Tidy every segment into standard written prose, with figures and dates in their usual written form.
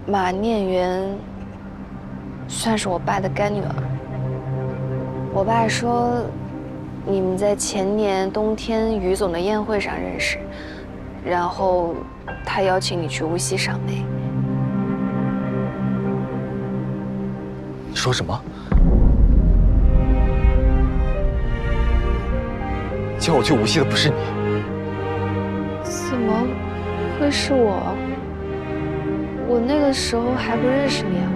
马念媛算是我爸的干女儿。我爸说，你们在前年冬天于总的宴会上认识，然后他邀请你去无锡赏梅。你说什么？叫我去无锡的不是你。怎么会是我？我那个时候还不认识你啊。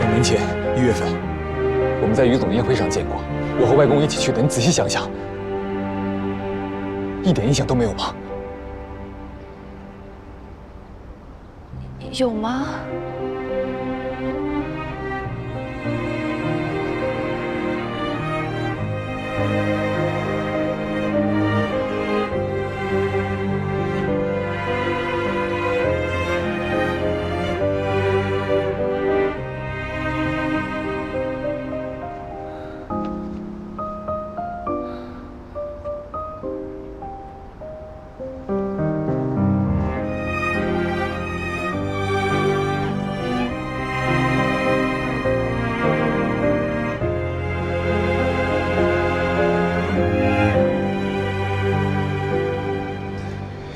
2年前1月份，我们在于总的宴会上见过，我和外公一起去的。你仔细想想，一点印象都没有吗？有吗？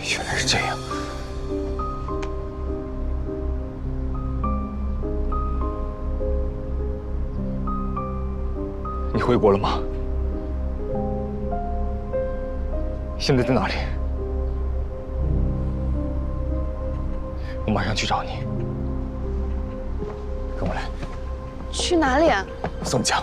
原来是这样。你回国了吗？现在在哪里？我马上去找你。跟我来。去哪里啊？宋江。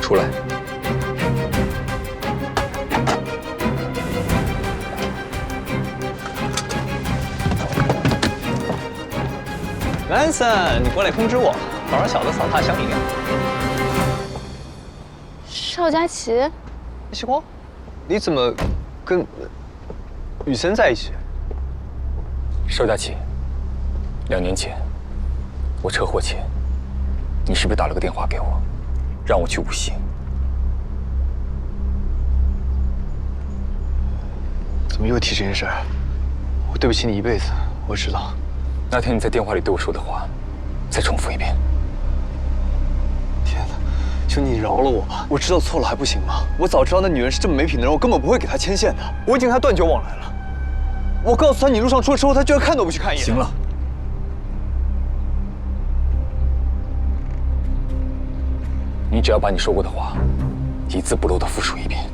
出来。兰森，你过来通知我，好让小子扫踏相迎啊！邵佳琪，西光，你怎么跟雨森在一起？邵佳琪，2年前我车祸前，你是不是打了个电话给我，让我去无锡？怎么又提这件事儿？我对不起你一辈子，我知道。那天你在电话里对我说的话，再重复一遍。天哪，求你饶了我吧！我知道错了还不行吗？我早知道那女人是这么没品的人，我根本不会给她牵线的。我已经跟她断绝往来了。我告诉她你路上出了车祸，她居然看都不去看一眼。行了，你只要把你说过的话一字不漏地复述一遍。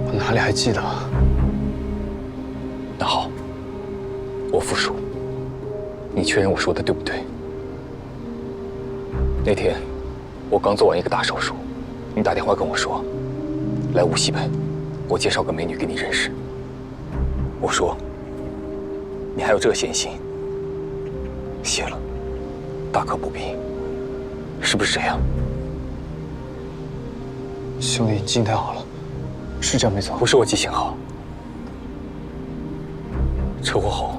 我哪里还记得？那好，我复述，你确认我说的对不对？那天我刚做完一个大手术，你打电话跟我说，来无锡呗，我介绍个美女给你认识。我说，你还有这个闲心？谢了，大可不必，是不是这样？兄弟，你记性太好了，是这样没错。不是我记性好，车祸后，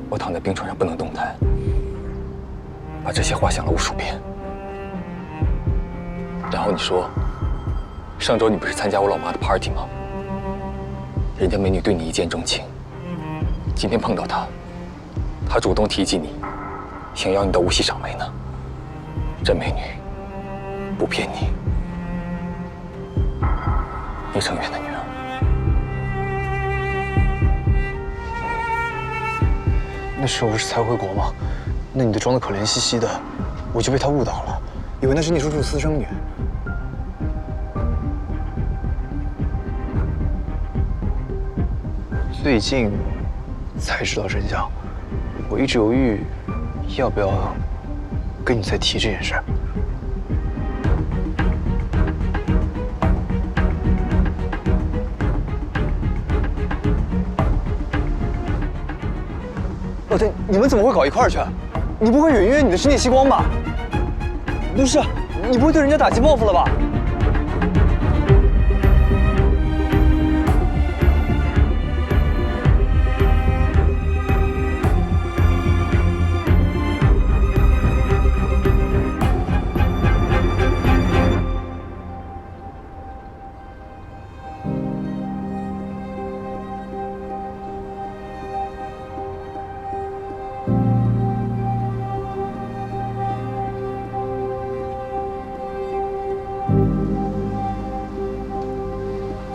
我躺在病床上不能动弹，把这些话想了无数遍。然后你说，上周你不是参加我老妈的 party 吗？人家美女对你一见钟情，今天碰到她，她主动提及你，想邀你到无锡赏梅呢。这美女，不骗你，叶成远的女儿。那时候不是才回国吗？那女的装得可怜兮兮的，我就被她误导了，以为那是聂叔叔的私生女。最近才知道真相，我一直犹豫要不要跟你再提这件事儿。哦对，你们怎么会搞一块儿去？你不会远约你的是聂曦光吧？不是，你不会对人家打击报复了吧？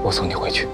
我送你回去。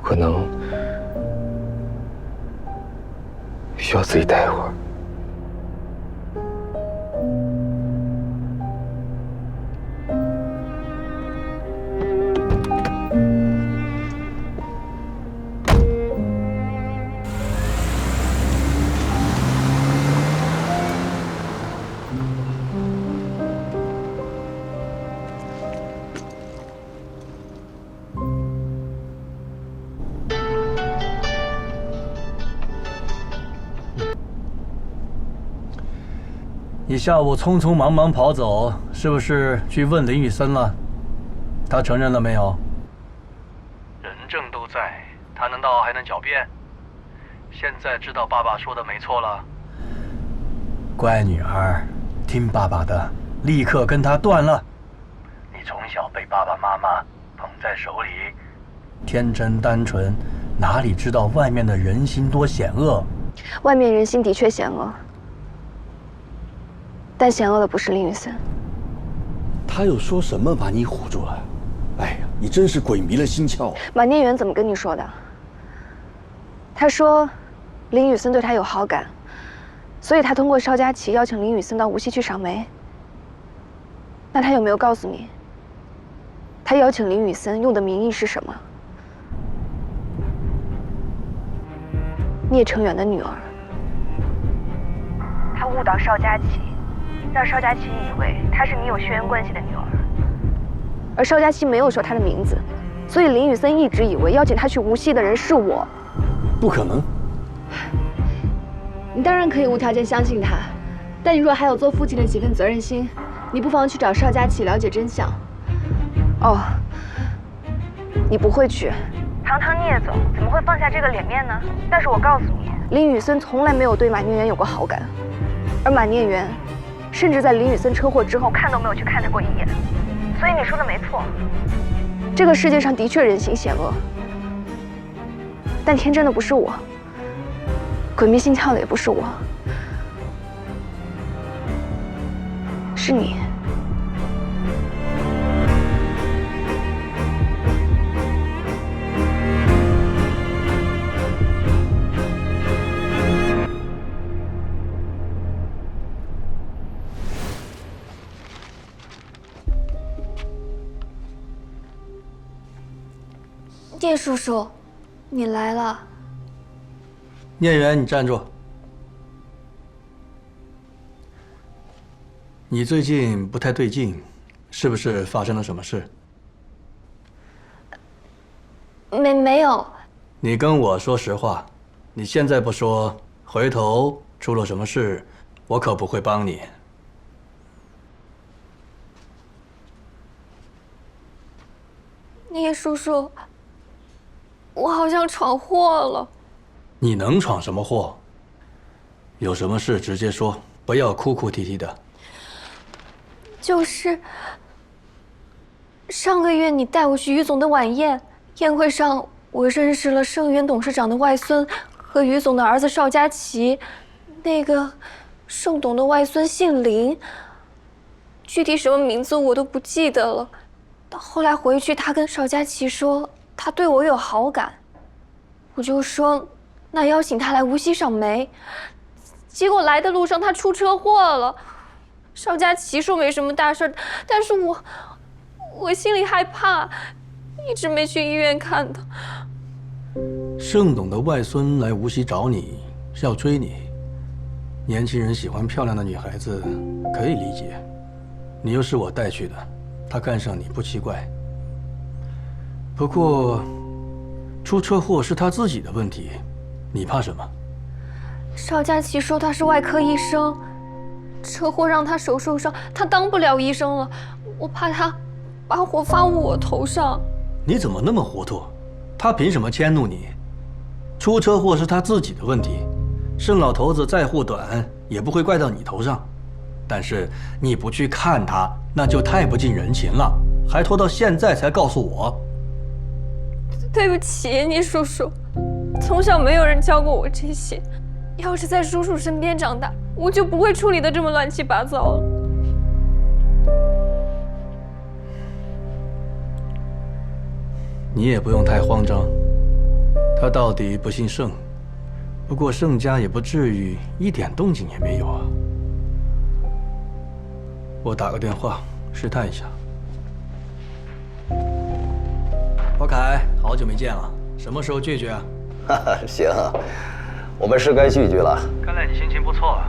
可能需要自己待一会儿。你下午匆匆忙忙跑走，是不是去问林宇森了？他承认了没有？人证都在，他难道还能狡辩？现在知道爸爸说的没错了。乖女儿，听爸爸的，立刻跟他断了。你从小被爸爸妈妈捧在手里，天真单纯，哪里知道外面的人心多险恶？外面人心的确险恶。但险恶的不是林宇森。他又说什么把你唬住了？哎呀，你真是鬼迷了心窍啊！马念远怎么跟你说的？他说，林宇森对他有好感，所以他通过邵佳琪邀请林宇森到无锡去赏梅。那他有没有告诉你，他邀请林宇森用的名义是什么？聂成远的女儿。他误导邵佳琪。让邵佳琪以为她是你有血缘关系的女儿，而邵佳琪没有说她的名字，所以林宇森一直以为邀请她去无锡的人是我。不可能！你当然可以无条件相信他，但你若还有做父亲的几分责任心，你不妨去找邵佳琪了解真相。哦，你不会去，堂堂聂总怎么会放下这个脸面呢？但是我告诉你，林宇森从来没有对马念远有过好感，而马念远。甚至在林宇森车祸之后，看都没有去看他过一眼。所以你说的没错，这个世界上的确人心险恶，但天真的不是我，鬼迷心窍的也不是我，是你。叶叔叔，你来了。聂远，你站住！你最近不太对劲，是不是发生了什么事？没有。你跟我说实话，你现在不说，回头出了什么事，我可不会帮你。聂叔叔，我好像闯祸了。你能闯什么祸？有什么事直接说，不要哭哭啼啼的。就是上个月你带我去于总的晚宴，宴会上我认识了盛源董事长的外孙和于总的儿子邵佳琪。那个盛董的外孙姓林，具体什么名字我都不记得了。到后来回去，他跟邵佳琪说他对我有好感，我就说那邀请他来无锡赏梅。结果来的路上他出车祸了。邵佳琪说没什么大事，但是我心里害怕，一直没去医院看他。盛董的外孙来无锡找你，是要追你。年轻人喜欢漂亮的女孩子，可以理解。你又是我带去的，他看上你不奇怪。不过，出车祸是他自己的问题，你怕什么？邵佳琪说他是外科医生，车祸让他手受伤，他当不了医生了。我怕他把火发我头上。你怎么那么糊涂？他凭什么迁怒你？出车祸是他自己的问题，盛老头子再护短也不会怪到你头上。但是你不去看他，那就太不近人情了，还拖到现在才告诉我。对不起，聂叔叔，从小没有人教过我这些。要是在叔叔身边长大，我就不会处理的这么乱七八糟了。你也不用太慌张，他到底不姓盛，不过盛家也不至于一点动静也没有啊。我打个电话试探一下。包凯，好久没见了，什么时候聚聚啊？哈哈，行，我们是该聚聚了。看来你心情不错啊。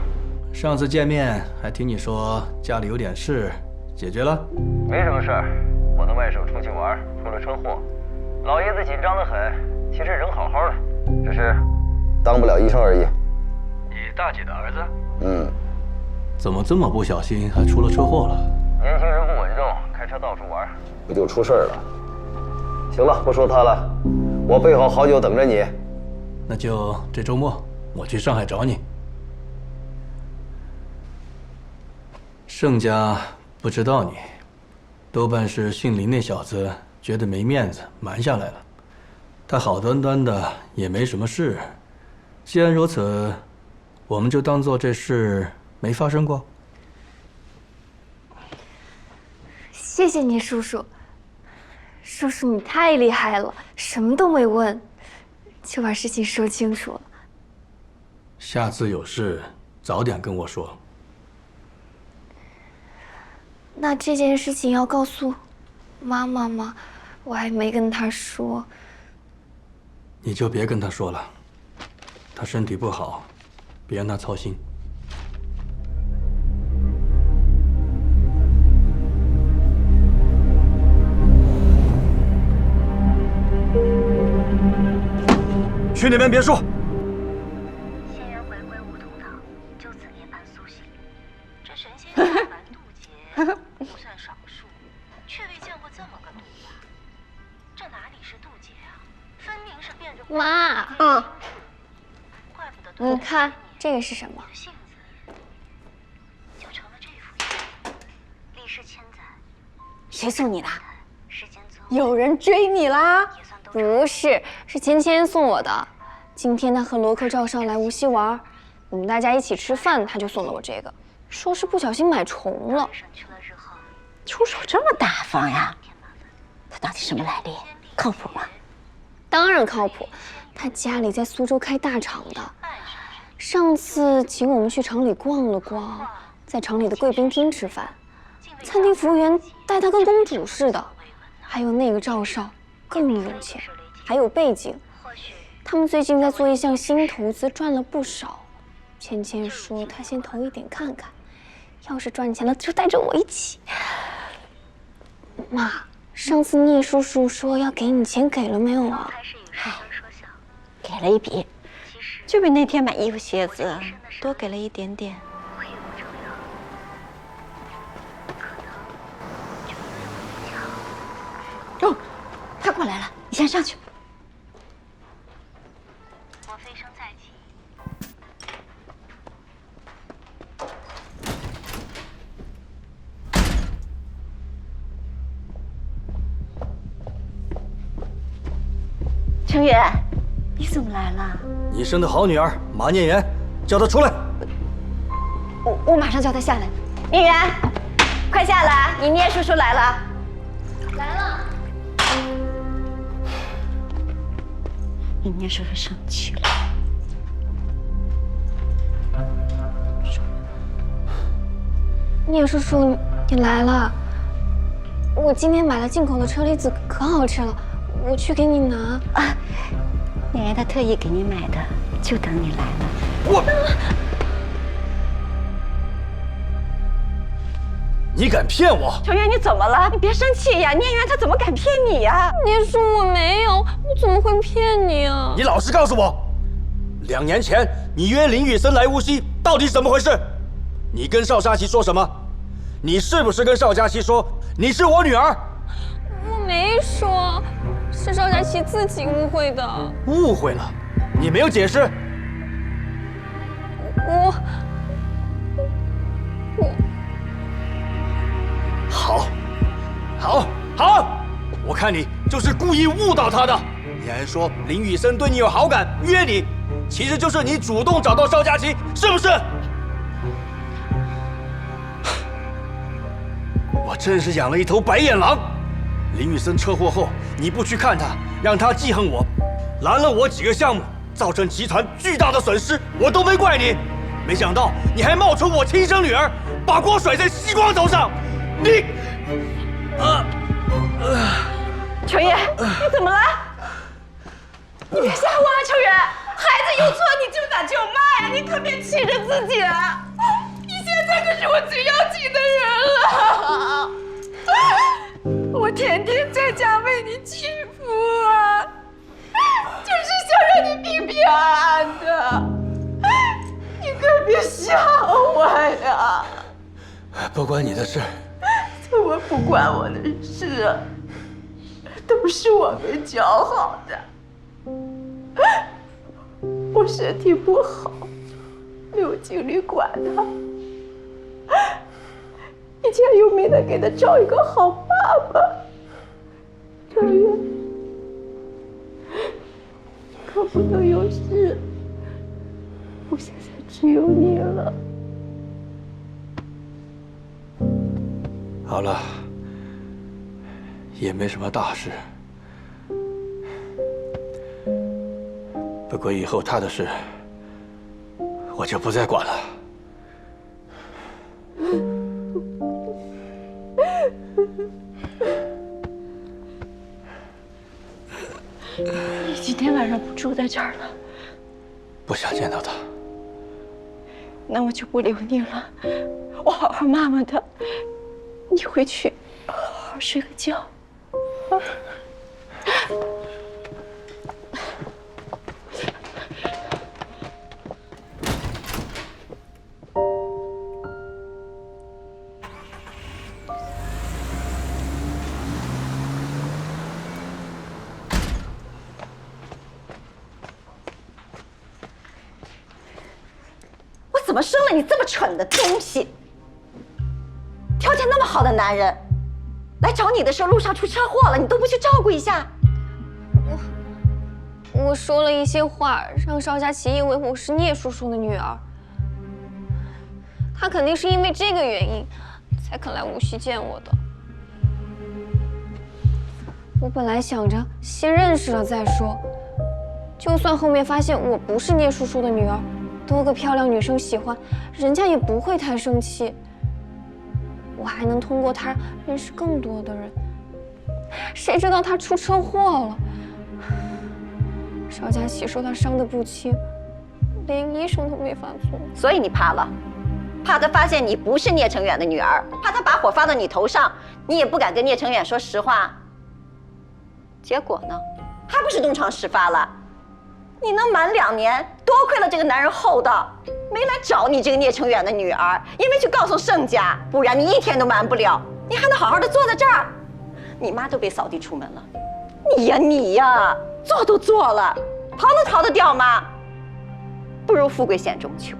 上次见面还听你说家里有点事，解决了？没什么事儿，我的外甥出去玩，出了车祸，老爷子紧张得很。其实人好好的，只是当不了医生而已。你大姐的儿子？嗯。怎么这么不小心，还出了车祸了？年轻人不稳重，开车到处玩，不就出事儿了？行了，不说他了，我备好好酒等着你。那就这周末我去上海找你。盛家不知道你，多半是姓林那小子觉得没面子，瞒下来了。他好端端的也没什么事，既然如此，我们就当做这事没发生过。谢谢你，叔叔。叔叔，你太厉害了，什么都没问，就把事情说清楚了。下次有事早点跟我说。那这件事情要告诉妈妈吗？我还没跟她说。你就别跟她说了，她身体不好，别让她操心。去那边别墅。仙人回归梧桐岛，就此涅槃苏醒。这神仙下凡渡劫不算少数，却未见过这么个渡法。这哪里是渡劫啊？分明是变着妈，怪不得你看这个是什么？性子就成了这副样。历世千载，谁送你的？世间总有人追你啦？也算都不是，是芊芊送我的。今天他和罗克赵少来无锡玩，我们大家一起吃饭，他就送了我这个，说是不小心买重了。省去了日后出手这么大方呀？他到底什么来历？靠谱吗？当然靠谱，他家里在苏州开大厂的。上次请我们去厂里逛了逛，在厂里的贵宾厅吃饭，餐厅服务员待他跟公主似的。还有那个赵少更有钱，还有背景。他们最近在做一项新投资，赚了不少。芊芊说她先投一点看看，要是赚钱了就带着我一起。妈，上次聂叔叔说要给你钱，给了没有啊？嗨，给了一笔，就比那天买衣服鞋子多给了一点点。你先上去。我飞升再起。程远，你怎么来了？你生的好女儿马念媛，叫她出来。我马上叫她下来。念媛，快下来！你聂叔叔来了。来了。你聂叔叔生气了。聂叔叔，你来了。我今天买了进口的车厘子，可好吃了，我去给你拿。啊，念媛她特意给你买的，就等你来了。你敢骗我？程远，你怎么了？你别生气呀！念媛她怎么敢骗你呀？聂叔，我没有，我怎么会骗你啊？你老实告诉我，2年前你约林雨生来无锡，到底是怎么回事？你跟邵佳琪说什么？你是不是跟邵佳琪说你是我女儿？我没说，是邵佳琪自己误会的。误会了？你没有解释？我好，我看你就是故意误导他的。你还说林雨生对你有好感，约你，其实就是你主动找到邵佳琪，是不是？我真是养了一头白眼狼。林雨生车祸后，你不去看他，让他记恨我，拦了我几个项目，造成集团巨大的损失，我都没怪你。没想到你还冒充我亲生女儿，把锅甩在西光头上。你，程远，你怎么了？你别吓我啊，程远！孩子有错你就打就骂呀，你可别气着自己啊！你现在可是我最要紧的人了，我天天在家为你祈福啊，就是想让你平平安安的，你可别吓我呀！不关你的事。怎么不关我的事啊？都是我没教好的。我身体不好，没有精力管他，以前又没能给他找一个好爸爸。程远，可不能有事，我现在只有你了。好了，也没什么大事。不过以后他的事，我就不再管了。你今天晚上不住在这儿了？不想见到他。那我就不留你了，我好好骂骂他。你回去好好睡个觉。啊。我怎么生了你这么蠢的东西？条件那么好的男人，来找你的时候路上出车祸了，你都不去照顾一下。我说了一些话，让邵佳琪以为我是聂叔叔的女儿。他肯定是因为这个原因，才肯来无锡见我的。我本来想着先认识了再说，就算后面发现我不是聂叔叔的女儿，多个漂亮女生喜欢，人家也不会太生气。我还能通过他认识更多的人。谁知道他出车祸了？邵佳琪说他伤得不轻，连医生都没法做。所以你怕了，怕他发现你不是聂成远的女儿，怕他把火发到你头上，你也不敢跟聂成远说实话。结果呢，还不是东窗事发了？你能瞒2年，多亏了这个男人厚道，没来找你这个聂成远的女儿，也没去告诉盛家，不然你1天都瞒不了，你还能好好的坐在这儿。你妈都被扫地出门了，你呀，做都做了，逃能逃得掉吗？不如富贵险中求。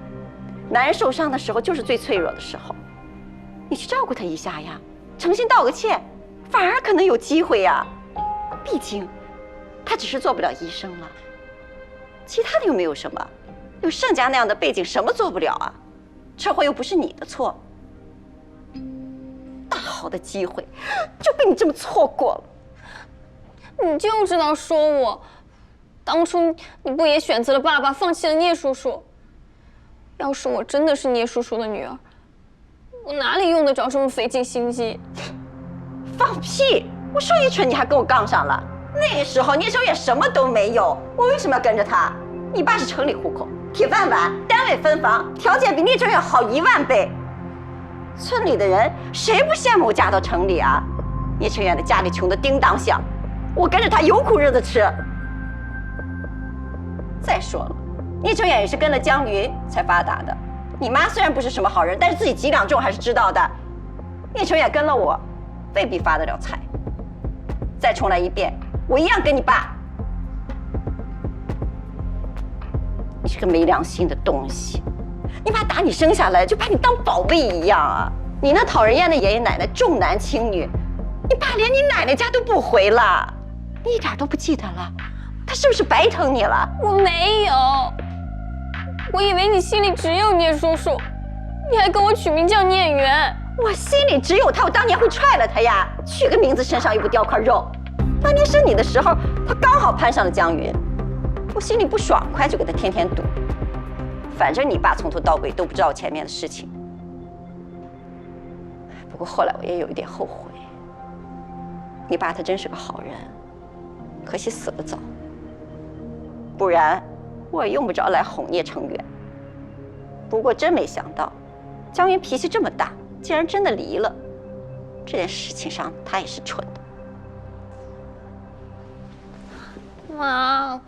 男人受伤的时候就是最脆弱的时候，你去照顾他一下呀，诚心道个歉，反而可能有机会呀。毕竟，他只是做不了医生了，其他的又没有什么。有盛家那样的背景，什么做不了啊？车祸又不是你的错，大好的机会就被你这么错过了。你就知道说我，当初你不也选择了爸爸，放弃了聂叔叔？要是我真的是聂叔叔的女儿，我哪里用得着这么费尽心机？放屁！我说你蠢，你还跟我杠上了。那时候聂成远什么都没有，我为什么要跟着他？你爸是城里户口，铁饭碗，单位分房，条件比聂成远好10000倍。村里的人谁不羡慕我嫁到城里啊？聂成远的家里穷得叮当响，我跟着他有苦日子吃。再说了，聂成远也是跟了江云才发达的。你妈虽然不是什么好人，但是自己几两重还是知道的。聂成远跟了我，未必发得了财。再重来一遍，我一样跟你爸。你是个没良心的东西！你爸打你生下来就把你当宝贝一样啊！你那讨人厌的爷爷奶奶重男轻女，你爸连你奶奶家都不回了，你一点都不记得了？他是不是白疼你了？我没有，我以为你心里只有聂叔叔，你还给我取名叫聂远。我心里只有他，我当年会踹了他呀！取个名字身上又不掉块肉。当年生你的时候，他刚好攀上了江云，我心里不爽快，就给他天天堵。反正你爸从头到尾都不知道前面的事情。不过后来我也有一点后悔。你爸他真是个好人，可惜死得早。不然我也用不着来哄聂成远。不过真没想到，江云脾气这么大，竟然真的离了。这件事情上他也是蠢的。妈，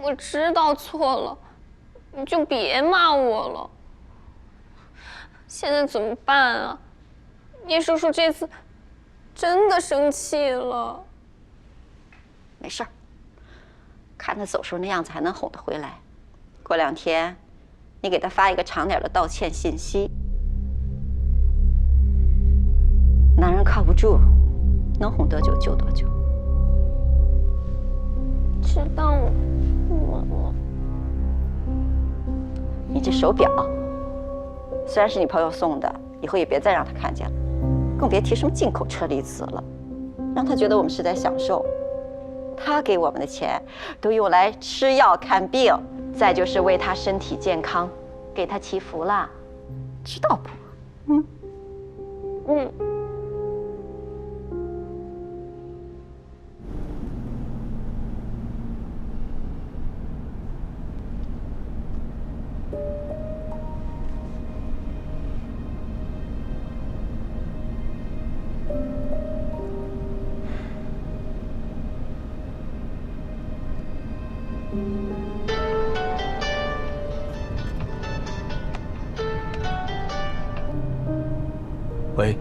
我知道错了，你就别骂我了。现在怎么办啊？聂叔叔这次真的生气了。没事儿，看他走时候那样子还能哄得回来。过2天，你给他发一个长点的道歉信息。男人靠不住，能哄多久就多久。知道了，妈妈。你这手表，虽然是你朋友送的，以后也别再让他看见了，更别提什么进口车厘子了，让他觉得我们是在享受。他给我们的钱都用来吃药看病，再就是为他身体健康，给他祈福啦，知道不？嗯。喂，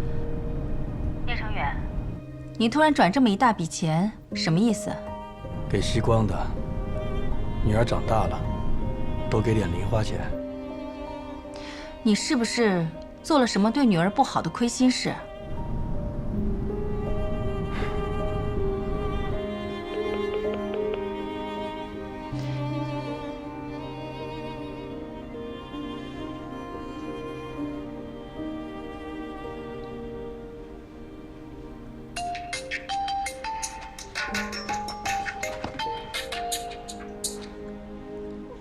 聂成远，你突然转这么一大笔钱，什么意思？给西光的。女儿长大了，多给点零花钱。你是不是做了什么对女儿不好的亏心事？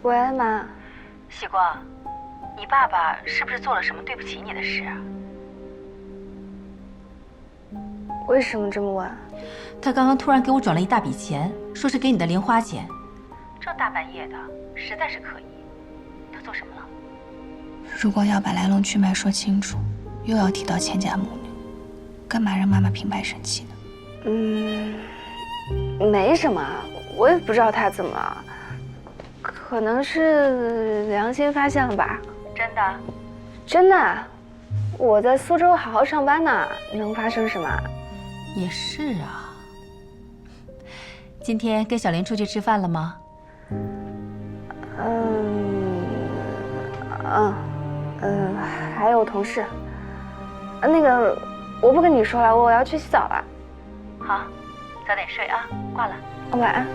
喂，妈。喜光，你爸爸是不是做了什么对不起你的事啊？为什么这么晚？他刚刚突然给我转了一大笔钱，说是给你的零花钱。这大半夜的，实在是可疑。他做什么了？如果要把来龙去脉说清楚，又要提到钱家母女，干嘛让妈妈平白生气呢？没什么，我也不知道他怎么了。可能是良心发现了吧？真的？真的，我在苏州好好上班呢，能发生什么？也是啊。今天跟小林出去吃饭了吗？还有同事。那个，我不跟你说了，我要去洗澡了。好，早点睡啊，挂了。晚安。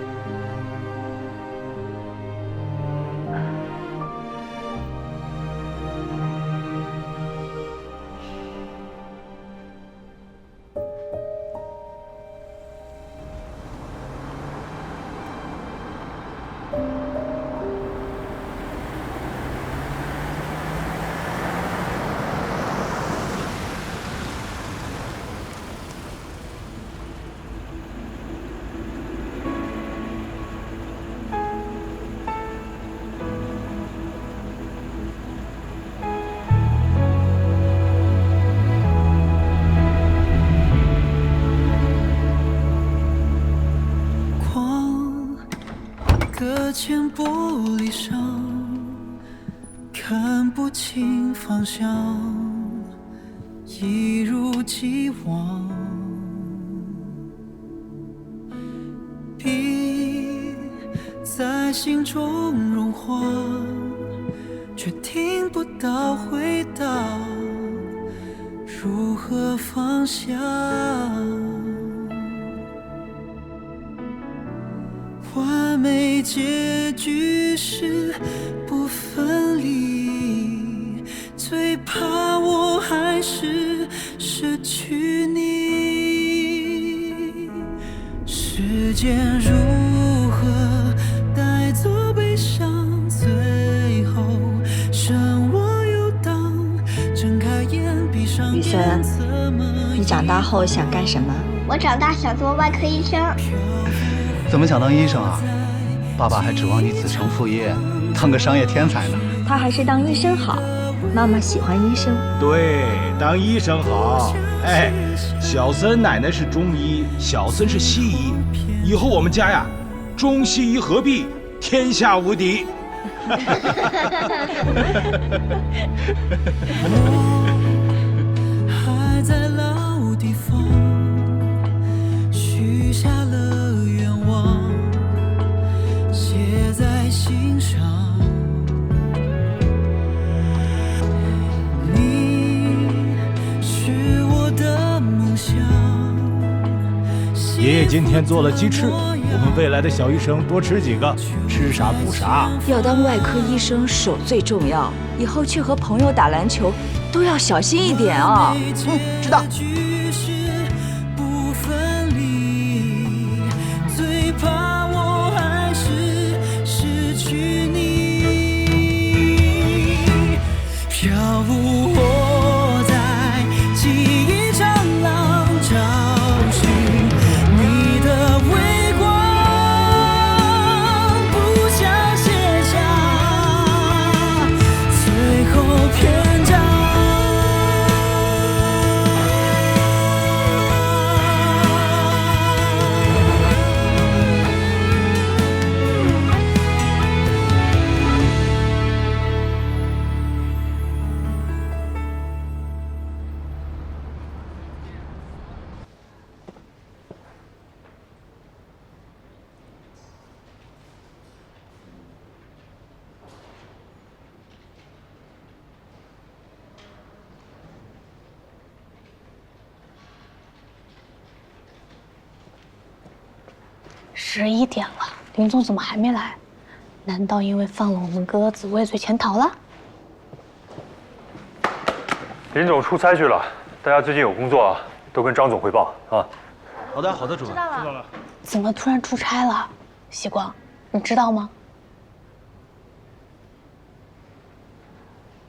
隔间玻璃上，看不清方向，一如既往。笔在心中融化，却听不到回答，如何放下？完美结局是不分离，最怕我还是失去你。时间如何带走悲伤，最后剩我游荡，睁开眼闭上眼。雨森，你长大后想干什么？我长大想做外科医生。怎么想当医生啊？爸爸还指望你子承父业，当个商业天才呢。他还是当医生好，妈妈喜欢医生。对，当医生好。哎，小森奶奶是中医，小森是西医，以后我们家呀，中西医合璧，天下无敌。还在老地方许下了愿望，写在心上。你是我的梦想。爷爷今天做了鸡翅，我们未来的小医生多吃几个，吃啥补啥。要当外科医生手最重要，以后去和朋友打篮球都要小心一点啊。知道。最怕我还是失去你，飘舞我在记忆长廊，找寻你的微光，不想写下最后篇章。11点了，林总怎么还没来？难道因为放了我们鸽子，畏罪潜逃了？林总出差去了，大家最近有工作啊，都跟张总汇报啊。好的，好的，主任，知道了。怎么突然出差了？喜光，你知道吗？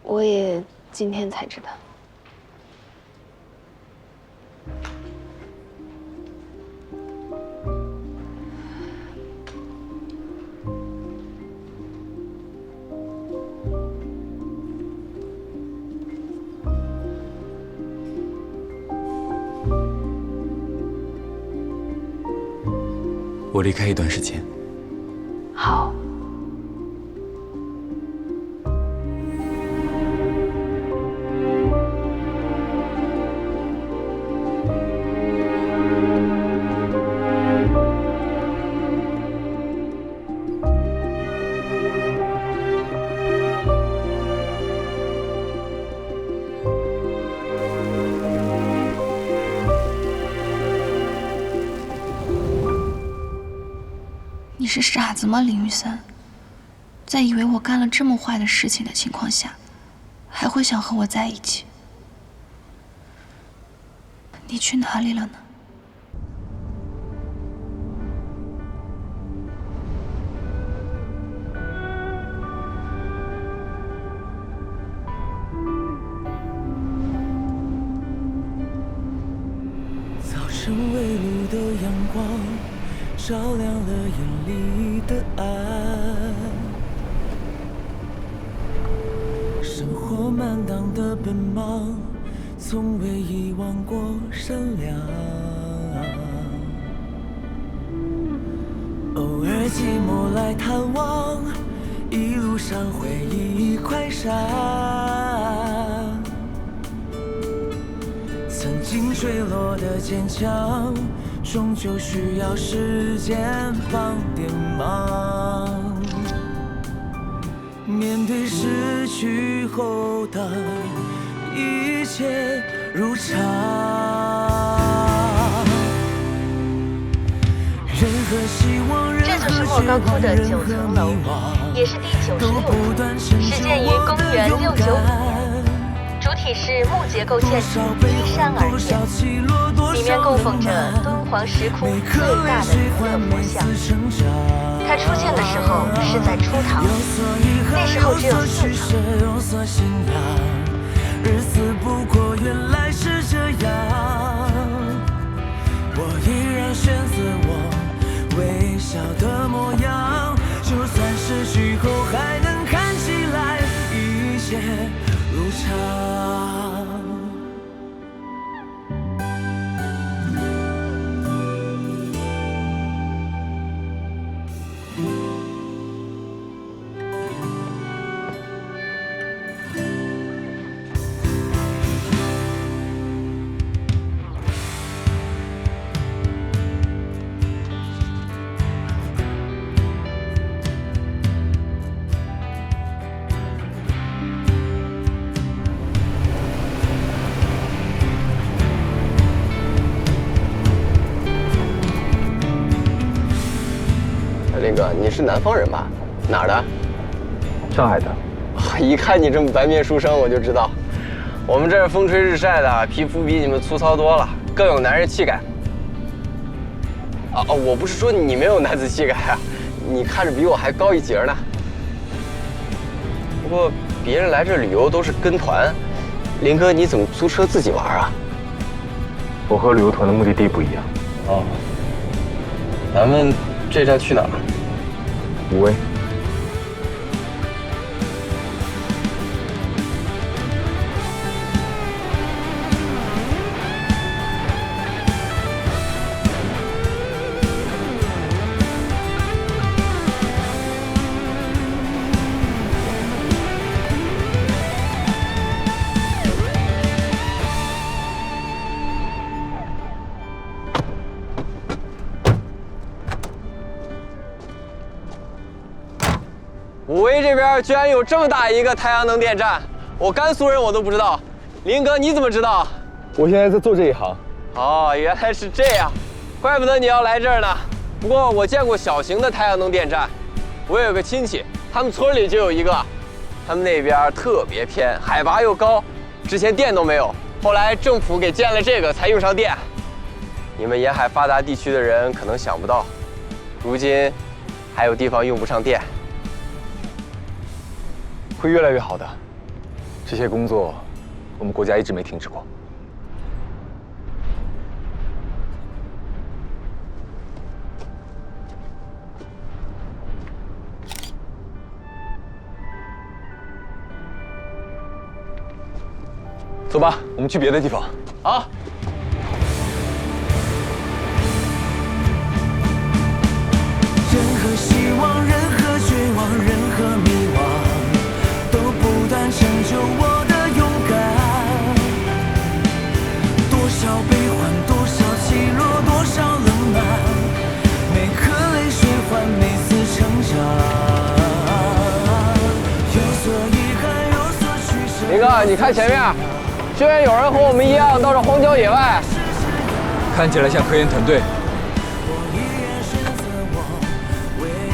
我也今天才知道。我离开一段时间。好。是傻子吗，林玉森？在以为我干了这么坏的事情的情况下，还会想和我在一起？你去哪里了呢？早晨微露的阳光照亮了眼里的暗，生活满当的奔忙，从未遗忘过善良。偶尔寂寞来探望，一路上回忆快闪。曾经坠落的坚强，终究需要时间帮点忙。面对失去后的一切如常，任何希望，任何绝望，任何迷惘，也是第96处，始建于公元695。主体是木结构建筑，依山而建，里面供奉着敦煌石窟最大的弥勒佛像。它出现的时候是在初唐，那时候只有4层。日子不过原来是这样，我依然选择我微笑的模样，就算失去后还能看起来一切如常。林哥，你是南方人吧？哪儿的？上海的。一看你这么白面书生，我就知道，我们这儿风吹日晒的，皮肤比你们粗糙多了，更有男人气概。我不是说你没有男子气概啊，你看着比我还高一截呢。不过别人来这旅游都是跟团，林哥你怎么租车自己玩啊？我和旅游团的目的地不一样。哦，咱们这站去哪儿？无为。武威这边居然有这么大一个太阳能电站，我甘肃人我都不知道。林哥你怎么知道？我现在在做这一行。哦，原来是这样，怪不得你要来这儿呢。不过我见过小型的太阳能电站，我有个亲戚，他们村里就有一个，他们那边特别偏，海拔又高，之前电都没有，后来政府给建了这个才用上电。你们沿海发达地区的人可能想不到，如今还有地方用不上电。会越来越好的，这些工作我们国家一直没停止过。走吧，我们去别的地方。好。任何希望，任何绝望，任何迷惘，都不断成就我的勇敢。多少悲欢，多少起落，多少冷暖，每颗泪水换每次成长。有所遗憾，有所取舍。林哥，你看前面，居然有人和我们一样到这荒郊野外，看起来像科研团队。我依然选择我微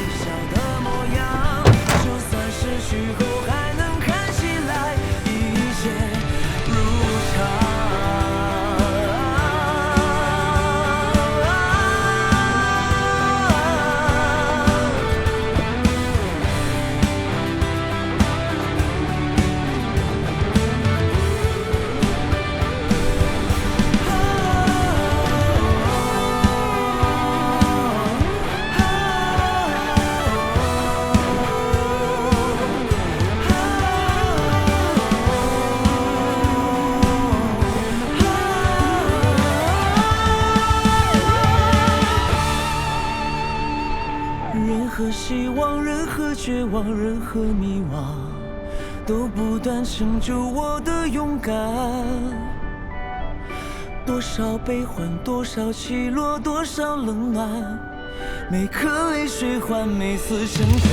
何希望，任何绝望，任何迷惘，都不断成就我的勇敢。多少悲欢，多少起落，多少冷暖，每颗泪水换每次成长。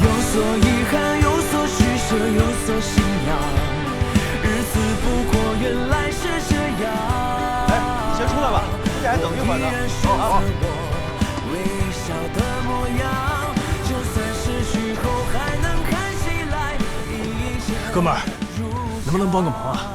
有所遗憾，有所取舍，有所信仰，日子不过原来是这样。哎，你先出来吧，估计还等一会儿呢。好。微笑的模样，就算失去后还能看起来一切。哥们儿，能不能帮个忙啊？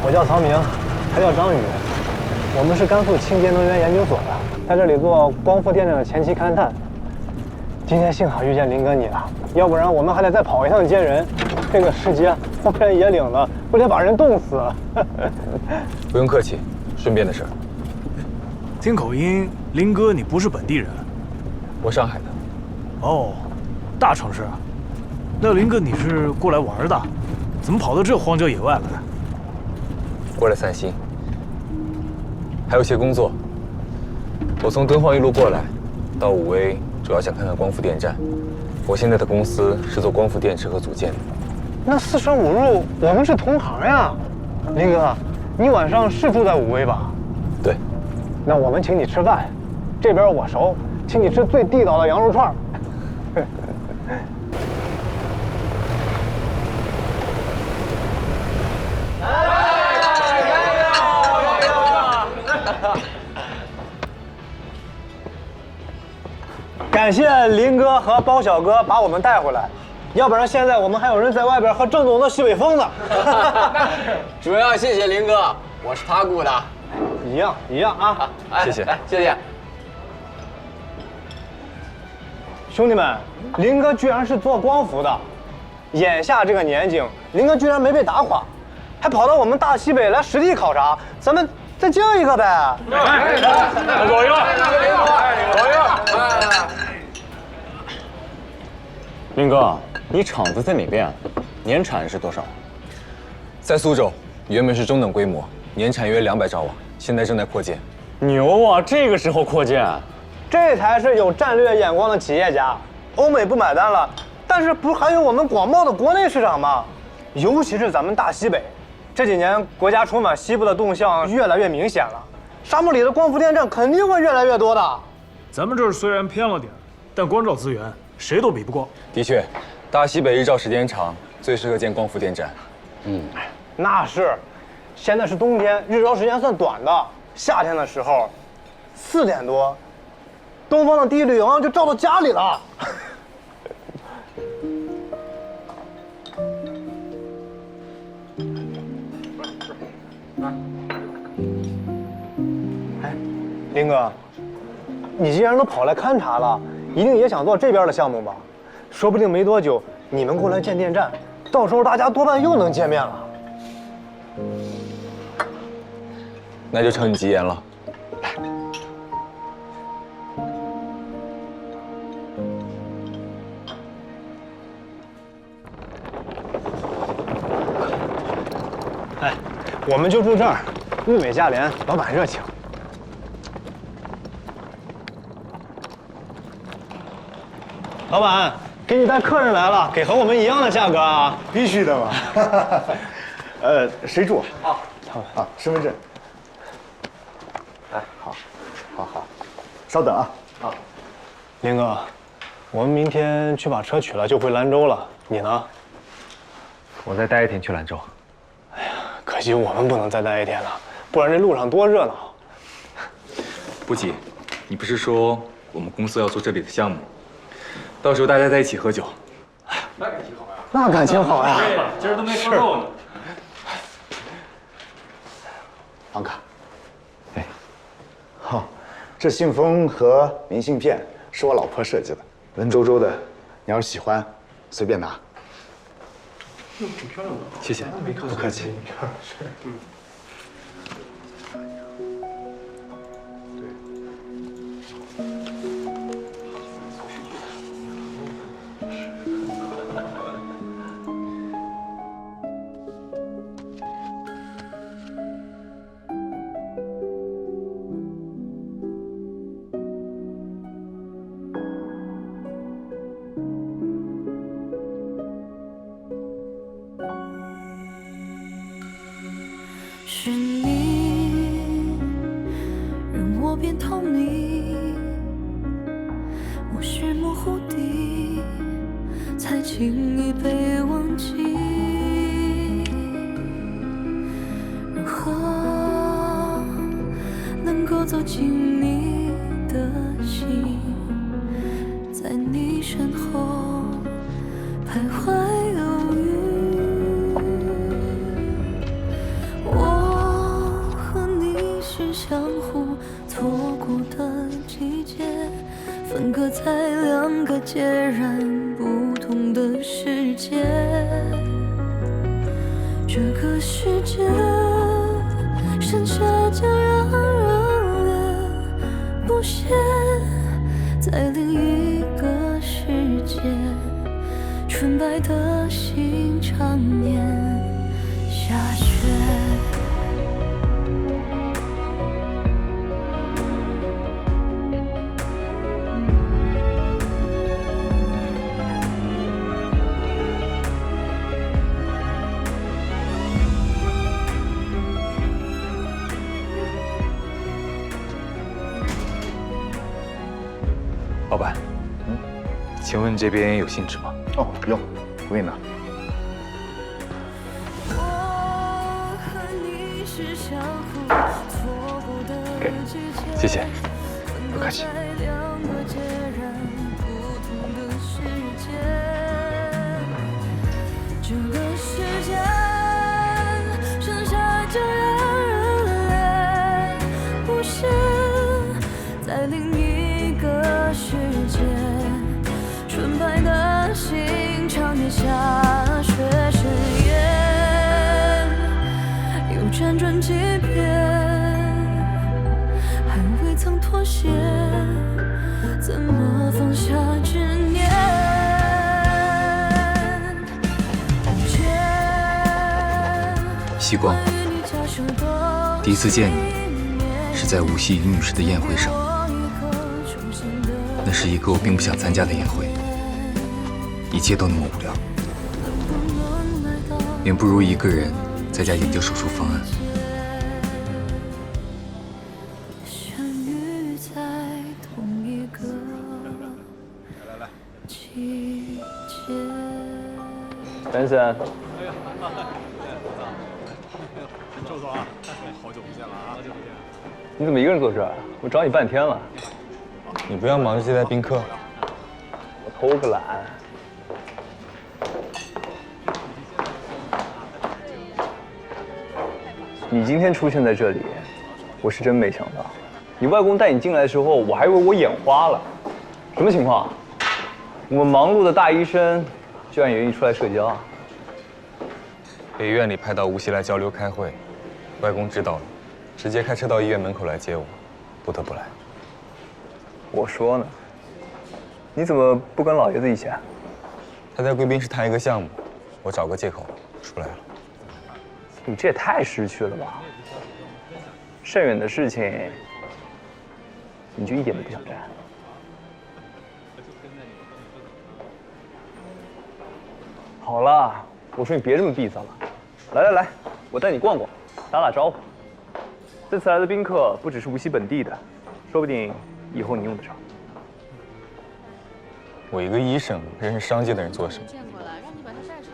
我叫曹明，他叫张宇，我们是甘肃清洁能源研究所的，在这里做光伏电站的前期勘探。今天幸好遇见林哥你了，要不然我们还得再跑一趟接人。这个时节荒山野岭的，不得把人冻死。不用客气，顺便的事儿。听口音，林哥你不是本地人？我上海的。哦，大城市。那林哥你是过来玩的？怎么跑到这荒郊野外来？过来散心，还有些工作。我从敦煌一路过来，到武威，主要想看看光伏电站。我现在的公司是做光伏电池和组件的。那四舍五入，我们是同行呀。林哥，你晚上是住在武威吧？对。那我们请你吃饭，这边我熟，请你吃最地道的羊肉串。感谢林哥和包小哥把我们带回来，要不然现在我们还有人在外边喝正宗的西北风呢。主要谢谢林哥，我是他雇的。一样啊！谢谢，谢谢。兄弟们，林哥居然是做光伏的，眼下这个年景，林哥居然没被打垮，还跑到我们大西北来实地考察，咱们再敬一个呗！左右，左右。林哥，你厂子在哪边？年产是多少？在苏州，原本是中等规模，年产约200兆瓦，现在正在扩建。牛啊！这个时候扩建，这才是有战略眼光的企业家。欧美不买单了，但是不还有我们广袤的国内市场吗？尤其是咱们大西北，这几年国家充满西部的动向越来越明显了，沙漠里的光伏电站肯定会越来越多的。咱们这儿虽然偏了点，但光照资源谁都比不过。的确，大西北日照时间长，最适合建光伏电站。那是，现在是冬天，日照时间算短的。夏天的时候，4点多，东方的第一缕阳光就照到家里了。哎，林哥，你既然都跑来勘察了，一定也想做这边的项目吧？说不定没多久你们过来建电站，到时候大家多半又能见面了。那就承你吉言了。哎，我们就住这儿，物美价廉，老板热情。老板，给你带客人来了，给和我们一样的价格啊！必须的嘛。谁住？啊，身份证。哎，好，稍等啊。啊，林哥，我们明天去把车取了就回兰州了，你呢？我再待1天去兰州。哎呀，可惜我们不能再待1天了，不然这路上多热闹。不急，你不是说我们公司要做这里的项目，到时候大家在一起喝酒。那感情好呀！那感情好呀！对了，今儿都没喝够呢。房卡。哎，好，这信封和明信片是我老婆设计的，文绉绉的，你要是喜欢，随便拿。挺漂亮的。谢谢。不客气。我变透明，我是模糊地，才轻易被忘记。如何能够走进你的心，在你身后徘徊犹豫？我和你是相互错过的季节，分隔在两个截然不同的世界。这个世界剩下将让人恋不歇，在另一个世界，纯白的心常年下雪。老板，请问这边有信纸吗？哦，有，我给你拿。给，谢谢。不客气。这个世界剩下这让人恋不舍，在另一个世界，纯白的心常年下雪深夜，又辗转几遍，还未曾妥协，怎么放下执念？夕光，第一次见你是在无锡于女士的宴会上，那是一个我并不想参加的宴会，一切都那么无聊，远不如一个人在家研究手术方案。珊珊，周总啊，好久不见了啊！好久不见。你怎么一个人坐这儿？我找你半天了。你不要忙着接待宾客。我偷个懒。你今天出现在这里，我是真没想到。你外公带你进来的时候，我还以为我眼花了。什么情况？我们忙碌的大医生，居然也愿意出来社交啊？被院里派到无锡来交流开会，外公知道了，直接开车到医院门口来接我，不得不来。我说呢，你怎么不跟老爷子一起啊？他在贵宾室谈一个项目，我找个借口出来了。你这也太识趣了吧！甚远的事情，你就一点都不想沾？好了，我说你别这么闭塞了。来，我带你逛逛，打打招呼。这次来的宾客不只是无锡本地的，说不定以后你用得上。我一个医生，认识商界的人做什么？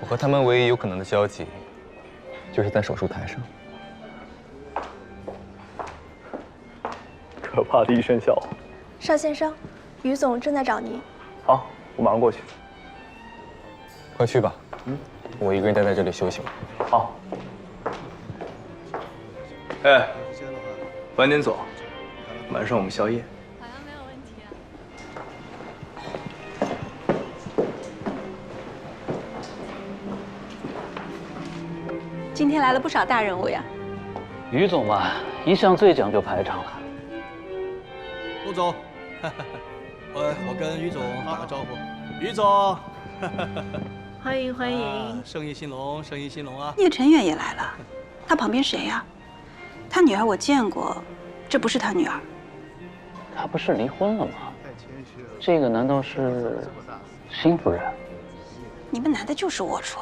我和他们唯一有可能的交集，就是在手术台上。可怕的一声笑话。邵先生，于总正在找您。好，我马上过去。快去吧，我一个人待在这里休息吧。好。哎，晚点走，晚上我们宵夜。今天来了不少大人物呀。于总嘛，一向最讲究排场了。陆总，我跟于总打个招呼。于总，欢迎欢迎，生意兴隆，生意兴隆啊！聂晨远也来了，他旁边谁呀？他女儿我见过，这不是他女儿。他不是离婚了吗？这个难道是辛夫人？你们男的就是龌龊。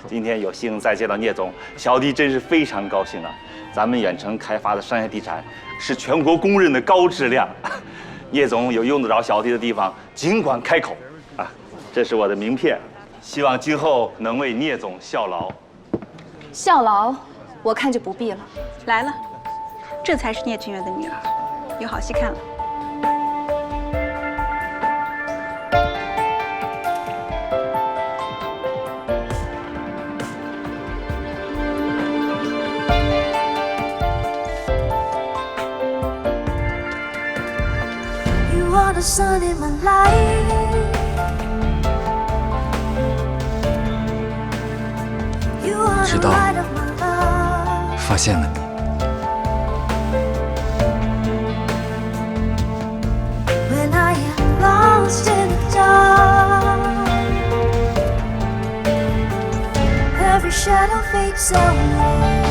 今天有幸再见到聂总，小弟真是非常高兴啊！咱们远程开发的商业地产是全国公认的高质量。叶总有用得着小弟的地方，尽管开口啊！这是我的名片，希望今后能为聂总效劳。效劳，我看就不必了。来了，这才是聂君远的女儿，有好戏看了。 The sun in my life, you are the light of my love. 发现了你。 When I am lost in the dark, every shadow fades away.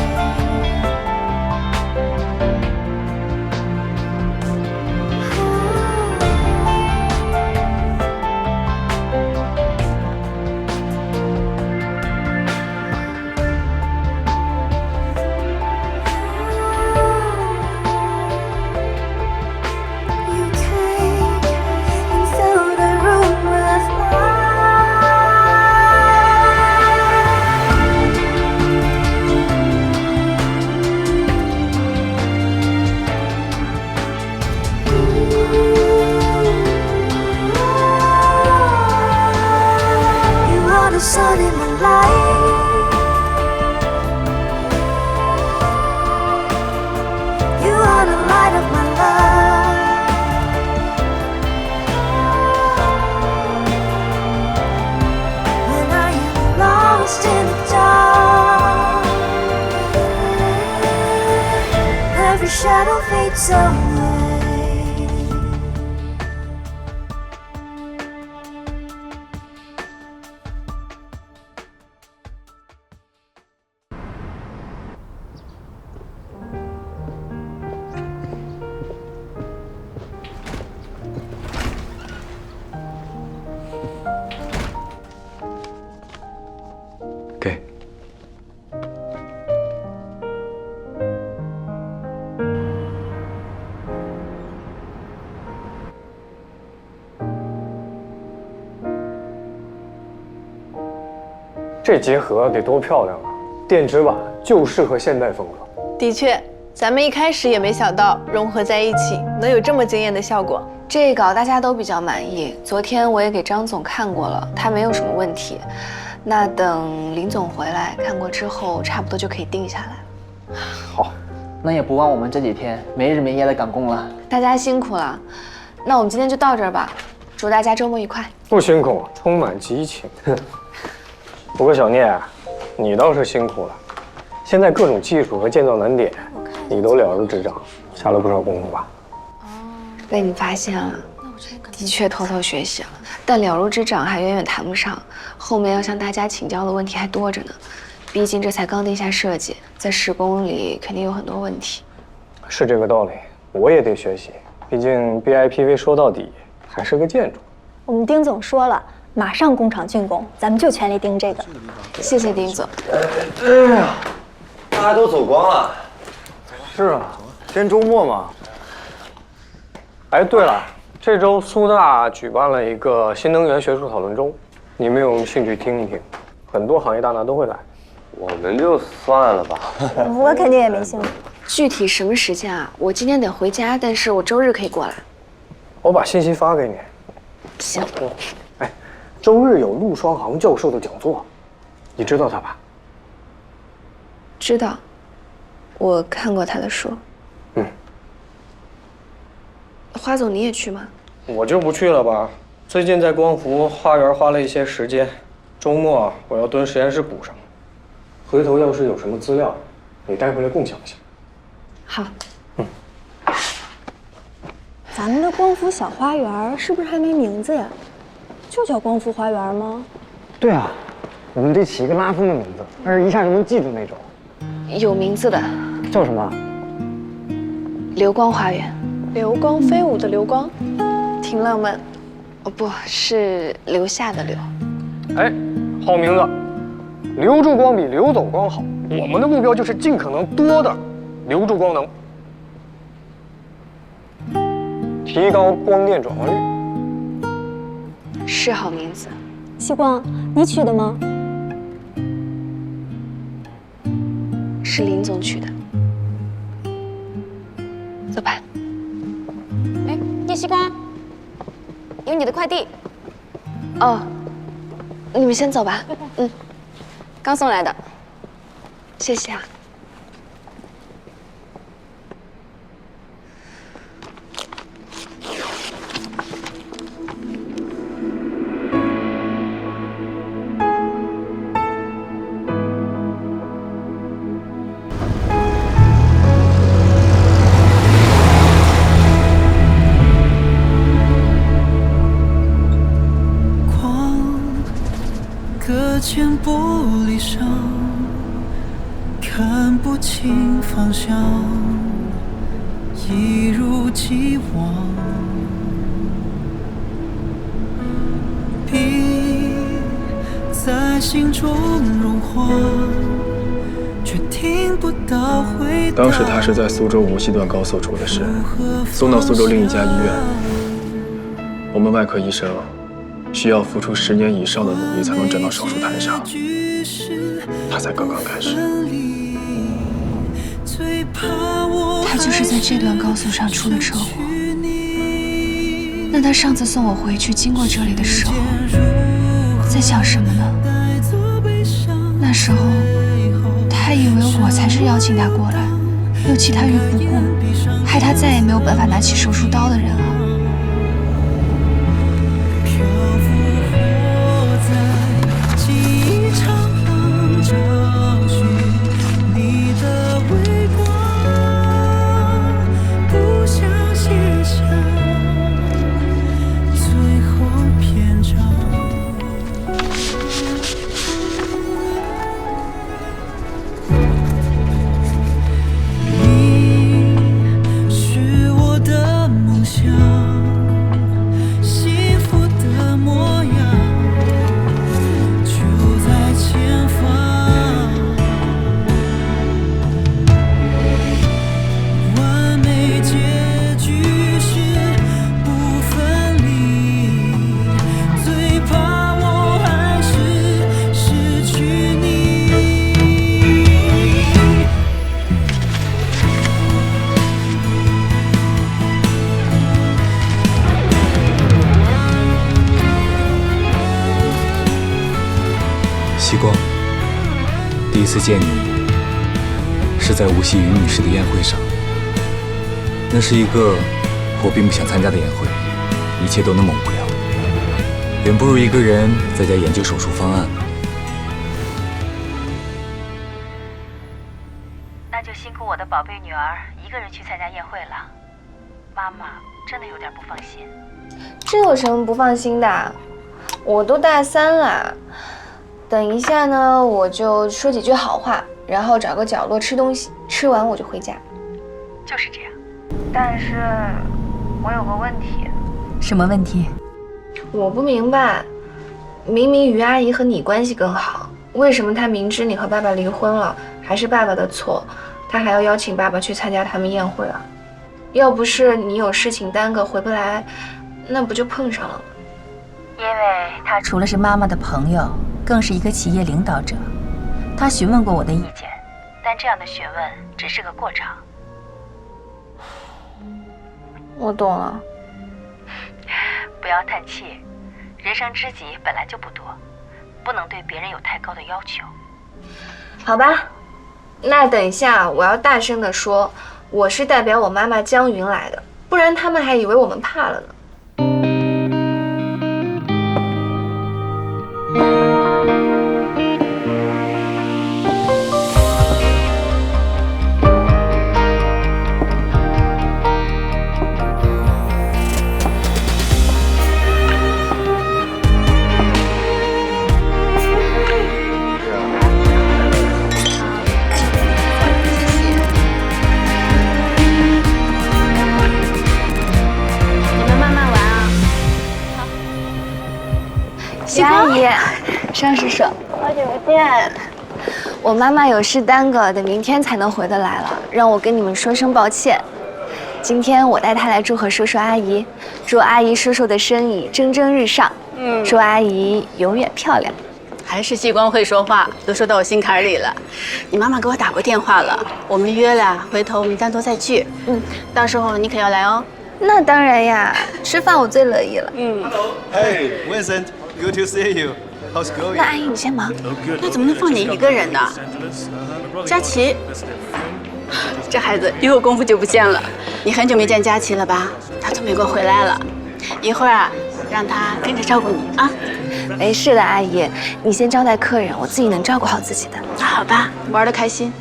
The sun in my life, you are the light of my love. When I am lost in the dark, every shadow fades away.给。这结合得多漂亮啊！电子版就适合现代风格。的确，咱们一开始也没想到融合在一起能有这么惊艳的效果。这一稿大家都比较满意，昨天我也给张总看过了，他没有什么问题。那等林总回来看过之后，差不多就可以定下来了。好，那也不枉我们这几天没日没夜的赶工了。大家辛苦了，那我们今天就到这儿吧，祝大家周末愉快。不辛苦，充满激情。不过小聂，你倒是辛苦了。现在各种技术和建造难点，你都了如指掌，下了不少功夫吧？被你发现了，的确偷偷学习了，但了如指掌还远远谈不上，后面要向大家请教的问题还多着呢。毕竟这才刚定下设计，在施工里肯定有很多问题。是这个道理，我也得学习。毕竟 BIPV 说到底还是个建筑。我们丁总说了，马上工厂竣工，咱们就全力盯这个。谢谢丁总。哎呀，大家都走光了。是啊，今天周末嘛。哎，对了，这周苏大举办了一个新能源学术讨论周，你们有兴趣听一听？很多行业大拿都会来。我们就算了吧。我肯定也没兴趣。具体什么时间啊？我今天得回家，但是我周日可以过来。我把信息发给你。行。哎，周日有陆双航教授的讲座，你知道他吧？知道，我看过他的书。嗯。花总，你也去吗？我就不去了吧。最近在光伏花园花了一些时间，周末我要蹲实验室补上。回头要是有什么资料，你带回来共享一下。好。咱们的光伏小花园是不是还没名字呀？就叫光伏花园吗？对啊，我们得起一个拉风的名字，而且一下就能记住那种。有名字的。叫什么？流光花园。流光飞舞的流光，挺浪漫。哦，不是留下的留。哎，好名字。留住光比流走光好。我们的目标就是尽可能多的留住光能，提高光电转化率。是好名字。西光，你取的吗？是林总取的。走吧。哎，叶西光，有你的快递。哦，你们先走吧。嗯，刚送来的。谢谢啊。隔间玻璃上，看不清方向，一如既往。笔在心中融化，却听不到回答。当时他是在苏州无锡段高速出的事，送到苏州另一家医院。我们外科医生需要付出10年以上的努力才能站到手术台上，他才刚刚开始。他就是在这段高速上出的车祸。那他上次送我回去经过这里的时候，在想什么呢？那时候他以为我才是邀请他过来，又弃他于不顾，害他再也没有办法拿起手术刀的人啊。西光，第一次见你是在无锡于女士的宴会上。那是一个我并不想参加的宴会，一切都那么无聊，远不如一个人在家研究手术方案。那就辛苦我的宝贝女儿一个人去参加宴会了，妈妈真的有点不放心。这有什么不放心的？我都大3了。等一下呢，我就说几句好话，然后找个角落吃东西，吃完我就回家。就是这样。但是，我有个问题。什么问题？我不明白，明明于阿姨和你关系更好，为什么她明知你和爸爸离婚了，还是爸爸的错，她还要邀请爸爸去参加他们宴会啊？要不是你有事情耽搁回不来，那不就碰上了吗？因为她除了是妈妈的朋友，更是一个企业领导者。她询问过我的意见，但这样的询问只是个过场。我懂了。不要叹气，人生知己本来就不多，不能对别人有太高的要求。好吧，那等一下我要大声地说，我是代表我妈妈江云来的，不然他们还以为我们怕了呢。徐阿姨，上师叔，好久不见。我妈妈有事耽搁，得明天才能回得来了，让我跟你们说声抱歉。今天我带她来祝贺叔叔阿姨，祝阿姨叔叔的生意蒸蒸日上，祝阿姨永远漂亮。还是细光会说话，都说到我心坎里了。你妈妈给我打过电话了，我们约了，回头我们单独再聚。到时候你可要来哦。那当然呀，吃饭我最乐意了。Hey, Vincent, good to see you. How's going? 那阿姨你先忙。那怎么能放你一个人呢？佳琪，这孩子一有功夫就不见了。你很久没见佳琪了吧？她从美国回来了，一会儿啊，让她跟着照顾你啊。没事的，阿姨，你先招待客人，我自己能照顾好自己的。好吧，玩得开心。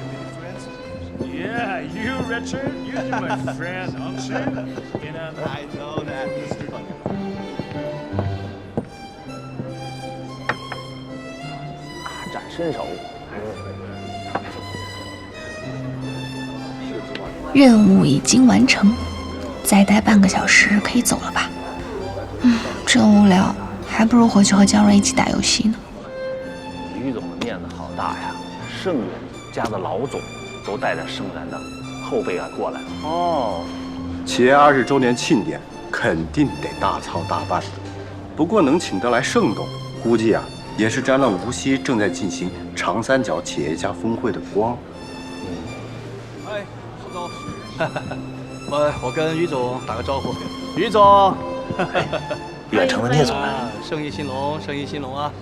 Yeah, you Richard, you're my friend, aren't you? You know, I know that. 展身手。任务已经完成，再待半个小时可以走了吧？真无聊，还不如回去和姜润一起打游戏呢。于总的面子好大呀，盛元家的老总都带着盛然的后辈啊过来了。哦，企业20周年庆典肯定得大操大办的，不过能请得来盛总，估计啊也是沾了无锡正在进行长三角企业家峰会的光。哎，苏总，我跟于总打个招呼。于总，远程的聂总呢？生意兴隆，生意兴隆啊！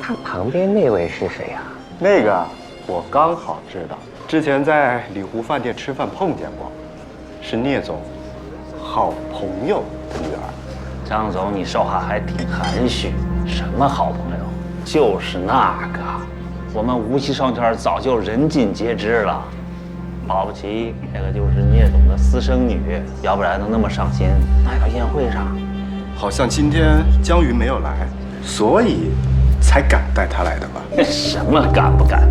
他旁边那位是谁呀？那个我刚好知道，之前在里湖饭店吃饭碰见过，是聂总好朋友的女儿。张总，你说话还挺含蓄，什么好朋友？就是那个，我们无锡商圈早就人尽皆知了。保不齐那个就是聂总的私生女，要不然能那么上心来到宴会上。好像今天江云没有来，所以才敢带她来的吧？什么敢不敢？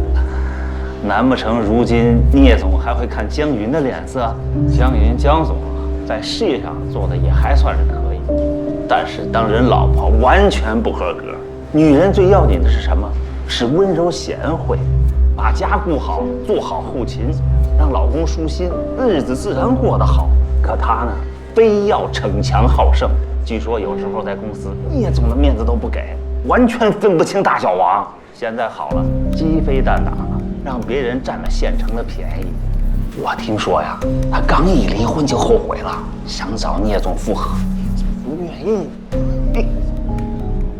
难不成如今聂总还会看江云的脸色？江总在事业上做的也还算是可以，但是当人老婆完全不合格。女人最要紧的是什么？是温柔贤惠，把家顾好，做好后勤，让老公舒心，日子自然过得好。可她呢，非要逞强好胜。据说有时候在公司，聂总的面子都不给，完全分不清大小王。现在好了，鸡飞蛋打了，让别人占了现成的便宜。我听说呀，她刚一离婚就后悔了，想找聂总复合，不愿意。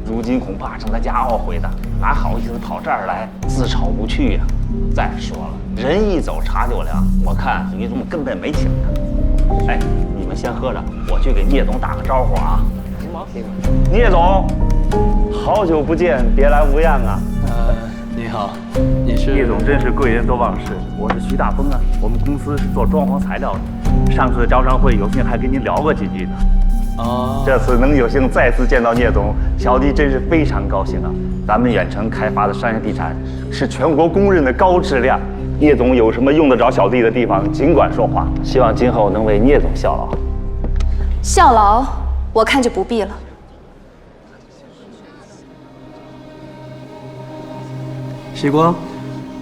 如今恐怕正在家懊悔的，哪好意思跑这儿来自讨无趣呀？再说了，人一走茶就凉，我看于总根本没请他。哎，你们先喝着，我去给聂总打个招呼啊。聂总，好久不见，别来无恙啊。你好，你是？聂总真是贵人多忘事，我是徐大峰啊，我们公司是做装潢材料的，上次招商会有幸还跟您聊过几句呢。哦，这次能有幸再次见到聂总，小弟真是非常高兴啊！咱们远程开发的商业地产是全国公认的高质量，聂总有什么用得着小弟的地方，尽管说话。希望今后能为聂总效劳。效劳，我看就不必了。西光，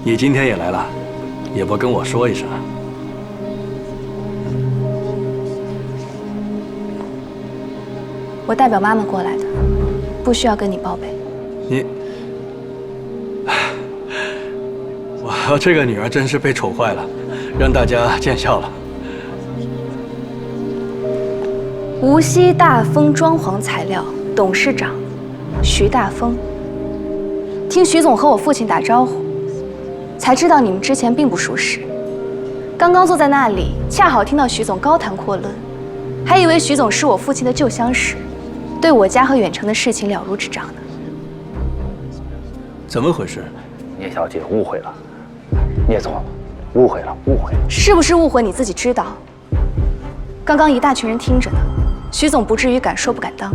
你今天也来了，也不跟我说一声。我代表妈妈过来的，不需要跟你报备。你，我这个女儿真是被宠坏了，让大家见笑了。无锡大丰装潢材料董事长徐大丰，听徐总和我父亲打招呼，才知道你们之前并不熟识。刚刚坐在那里，恰好听到徐总高谈阔论，还以为徐总是我父亲的旧相识。对我家和远程的事情了如指掌呢。怎么回事？聂小姐误会了，聂总，误会了。是不是误会你自己知道？刚刚一大群人听着呢，徐总不至于敢说不敢当。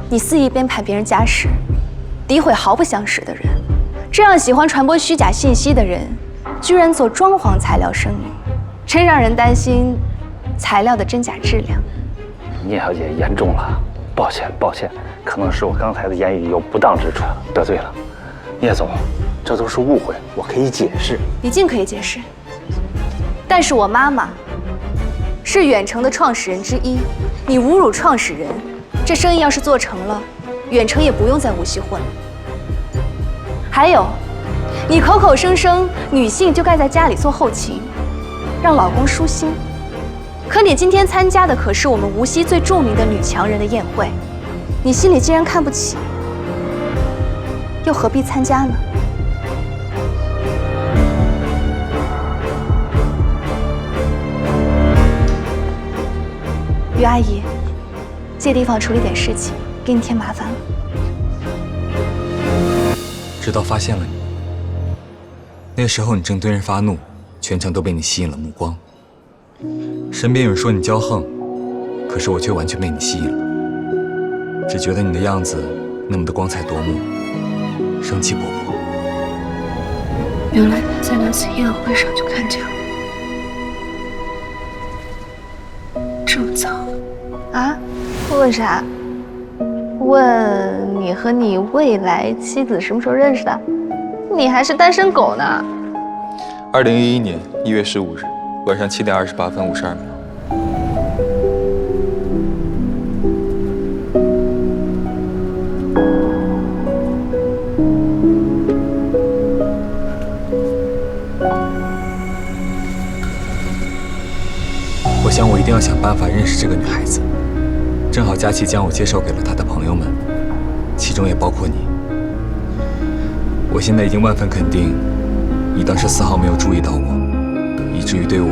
你肆意编排别人家事，诋毁毫不相识的人，这样喜欢传播虚假信息的人，居然做装潢材料生意，真让人担心材料的真假质量。聂小姐严重了。抱歉，可能是我刚才的言语有不当之处，得罪了。聂总，这都是误会，我可以解释。你尽可以解释，但是我妈妈是远程的创始人之一，你侮辱创始人，这生意要是做成了，远程也不用在无锡混了。还有，你口口声声女性就该在家里做后勤，让老公舒心，可你今天参加的可是我们无锡最著名的女强人的宴会，你心里既然看不起，又何必参加呢？于阿姨，借地方处理点事情，给你添麻烦了。直到发现了你，那时候你正对人发怒，全程都被你吸引了目光。身边有人说你骄横，可是我却完全被你吸引了，只觉得你的样子那么的光彩夺目，生气勃勃。原来他在那次宴会上就看见了，这么早啊？问啥？问你和你未来妻子什么时候认识的？你还是单身狗呢。2011年1月15日晚上7点28分52秒。我想我一定要想办法认识这个女孩子。正好佳琪将我介绍给了她的朋友们，其中也包括你。我现在已经万分肯定，你当时丝毫没有注意到我，以至于对我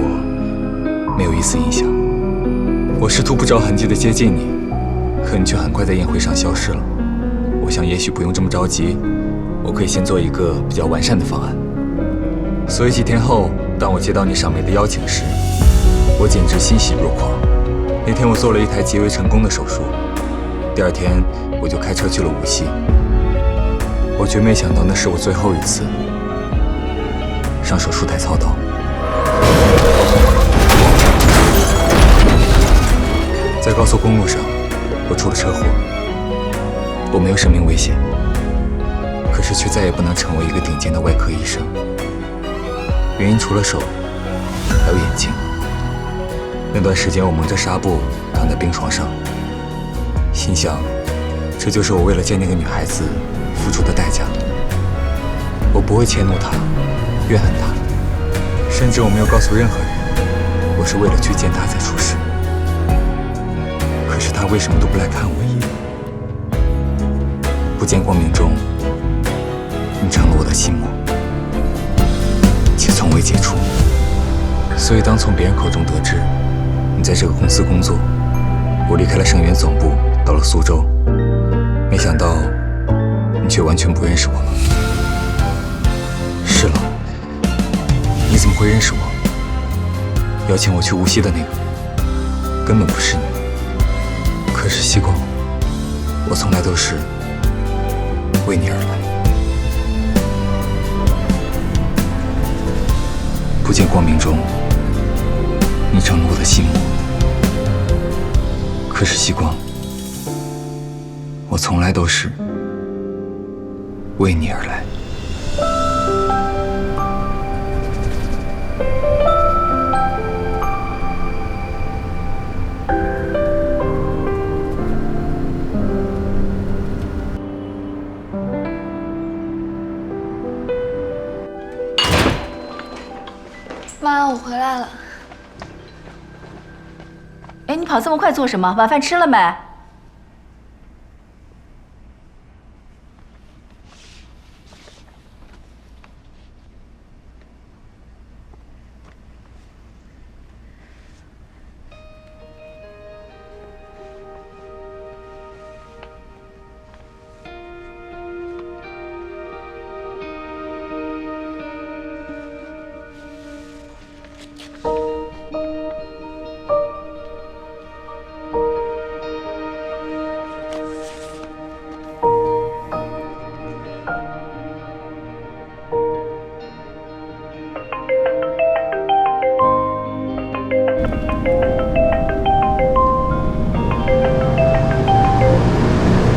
没有一丝印象。我试图不着痕迹地接近你，可你却很快在宴会上消失了。我想也许不用这么着急，我可以先做一个比较完善的方案。所以几天后，当我接到你上面的邀请时，我简直欣喜若狂。那天我做了一台极为成功的手术，第二天我就开车去了无锡。我绝没想到那是我最后一次上手术台操刀。在高速公路上，我出了车祸，我没有生命危险，可是却再也不能成为一个顶尖的外科医生。原因除了手，还有眼睛。那段时间我蒙着纱布躺在病床上，心想，这就是我为了见那个女孩子付出的代价。我不会迁怒她，怨恨她，甚至我没有告诉任何人，我是为了去见她才出事。可是她为什么都不来看我一眼？不见光明中，你成了我的心魔，且从未解除。所以当从别人口中得知你在这个公司工作，我离开了盛源总部，到了苏州，没想到你却完全不认识我了。是了，你怎么会认识我？邀请我去无锡的那个，根本不是你。可是西光，我从来都是为你而来。不见光明中，你成了我的心魔。可是西光，我从来都是为你而来。妈，我回来了。哎，你跑这么快做什么？晚饭吃了没？